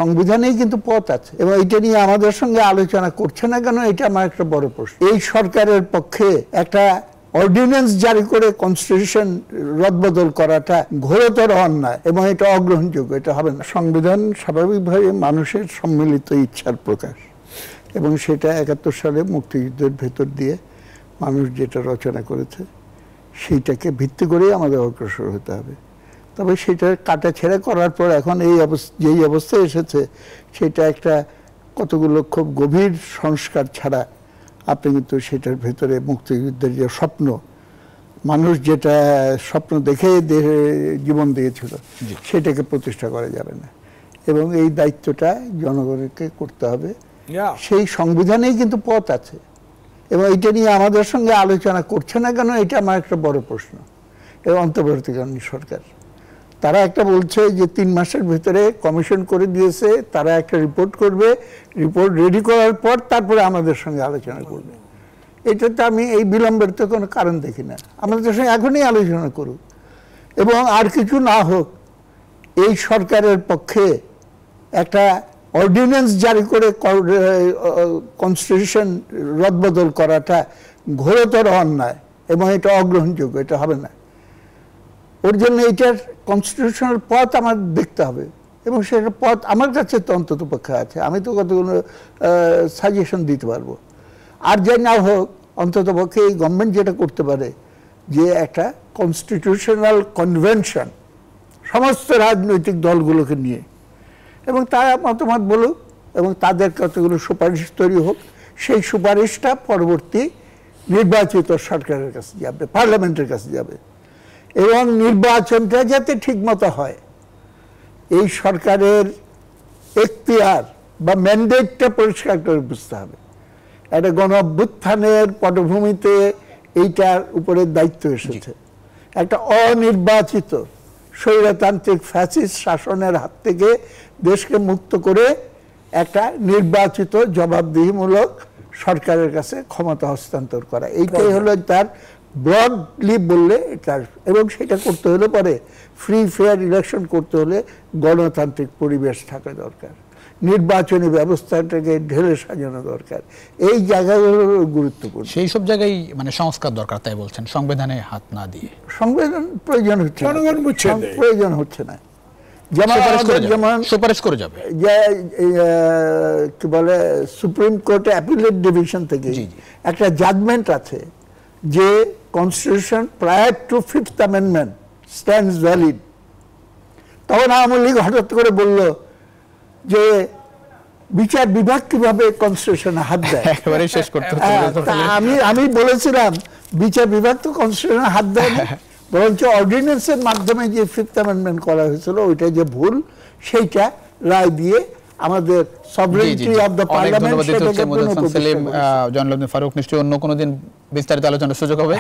সংবিধানেই কিন্তু পথ আছে, এবং এটা নিয়ে আমাদের সঙ্গে আলোচনা করছে না কেন, এটা আমার একটা বড় প্রশ্ন। এই সরকারের পক্ষে একটা অর্ডিন্যান্স জারি করে কনস্টিটিউশন রদবদল করাটা ঘোরতর অন্যায় এবং এটা অগ্রহণযোগ্য, এটা হবে না। সংবিধান স্বাভাবিকভাবে মানুষের সম্মিলিত ইচ্ছার প্রকাশ, এবং সেটা ৭১ সালে মুক্তিযুদ্ধের ভেতর দিয়ে মানুষ যেটা রচনা করেছে সেইটাকে ভিত্তি করেই আমাদের অগ্রসর হতে হবে। তবে সেটা কাটাছেঁড়া করার পর এখন এই যেই অবস্থায় এসেছে, সেটা একটা কতগুলো খুব গভীর সংস্কার ছাড়া আপনি কিন্তু সেটার ভেতরে মুক্তিযুদ্ধের যে স্বপ্ন, মানুষ যেটা স্বপ্ন দেখে জীবন দিয়েছিল, সেটাকে প্রতিষ্ঠা করা যাবে না, এবং এই দায়িত্বটা জনগণকে করতে হবে। সেই সংবিধানেই কিন্তু পথ আছে, এবং এটা নিয়ে আমাদের সঙ্গে আলোচনা করছে না কেন, এটা আমার একটা বড় প্রশ্ন। এবং অন্তর্বর্তীকালীন সরকার তারা একটা বলছে যে ৩ মাসের ভিতরে কমিশন করে দিয়েছে, তারা একটা রিপোর্ট করবে, রিপোর্ট রেডি করার পর তারপরে আমাদের সঙ্গে আলোচনা করবে। এটাতে আমি এই বিলম্বের তো কোনো কারণ দেখি না, আমাদের সঙ্গে এখনই আলোচনা করুক, এবং আর কিছু না হোক, এই সরকারের পক্ষে একটা অর্ডিন্যান্স জারি করে কনস্টিটিউশন রদবদল করাটা ঘোরতর অন্যায় এবং এটা অগ্রহণযোগ্য, এটা হবে না। ওর জন্য এইটার কনস্টিটিউশনাল পথ আমার দেখতে হবে, এবং সেটার পথ আমার কাছে তো অন্তত পক্ষে আছে, আমি তো কতগুলো সাজেশন দিতে পারবো। আর যাই না হোক, অন্তত পক্ষে এই গভর্নমেন্ট যেটা করতে পারে, যে একটা কনস্টিটিউশনাল কনভেনশন সমস্ত রাজনৈতিক দলগুলোকে নিয়ে, এবং তারা মতামত বলুক, এবং তাদের কতগুলো সুপারিশ তৈরি হোক, সেই সুপারিশটা পরবর্তী নির্বাচিত সরকারের কাছে যাবে, পার্লামেন্টের কাছে যাবে, এবং নির্বাচনটা যাতে ঠিকমতো হয়। এই সরকারের এখতিয়ার বা ম্যান্ডেটটা পরিষ্কার করে বুঝতে হবে। একটা গণ অভ্যুত্থানের পটভূমিতে এইটার উপরে দায়িত্ব এসেছে, একটা অনির্বাচিত স্বৈরতান্ত্রিক ফ্যাসিস্ট শাসনের হাত থেকে দেশকে মুক্ত করে একটা নির্বাচিত জবাবদিহিমূলক সরকারের কাছে ক্ষমতা হস্তান্তর করা, এইটাই হলো তার ব্রডলি বললে তার। এবং সেটা করতে হলে পরে ফ্রি ফেয়ার ইলেকশন করতে হলে গণতান্ত্রিক পরিবেশ থাকা দরকার, নির্বাচনী ব্যবস্থাটাকে ঢেলে সাজানো দরকার, এই জায়গাগুলো গুরুত্বপূর্ণ। সেই সব জায়গায় মানে সংস্কার দরকার, তাই বলছেন, সংবিধানে হাত না দিয়ে। সংবিধান প্রয়োজন হচ্ছে প্রয়োজন হচ্ছে না, যেমন সুপারিশ করে যাবে, কি বলে, সুপ্রিম কোর্টে অ্যাপিলেট ডিভিশন থেকে একটা জাজমেন্ট আছে যে constitution prior to 5th amendment stands valid. তখন আওয়ামী লীগ হঠাৎ করে বলল যে বিচার বিভাগ কিভাবে কনস্টিটিউশনে হাত দেয়, একেবারে শেষ করতে। আমি বলেছিলাম বিচার বিভাগ তো কনস্টিটিউশনে হাত দেয় না, বরঞ্চ অর্ডিন্যান্সের মাধ্যমে যে 5th অ্যামেন্ডমেন্ট করা হয়েছিল ওইটা যে ভুল, সেইটা রায় দিয়ে আমাদের সভরেনিটি অফ দ্য পার্লামেন্ট। জনাব ফারুক, নিশ্চয়ই অন্য কোনো দিন বিস্তারিত আলোচনার সুযোগ হবে।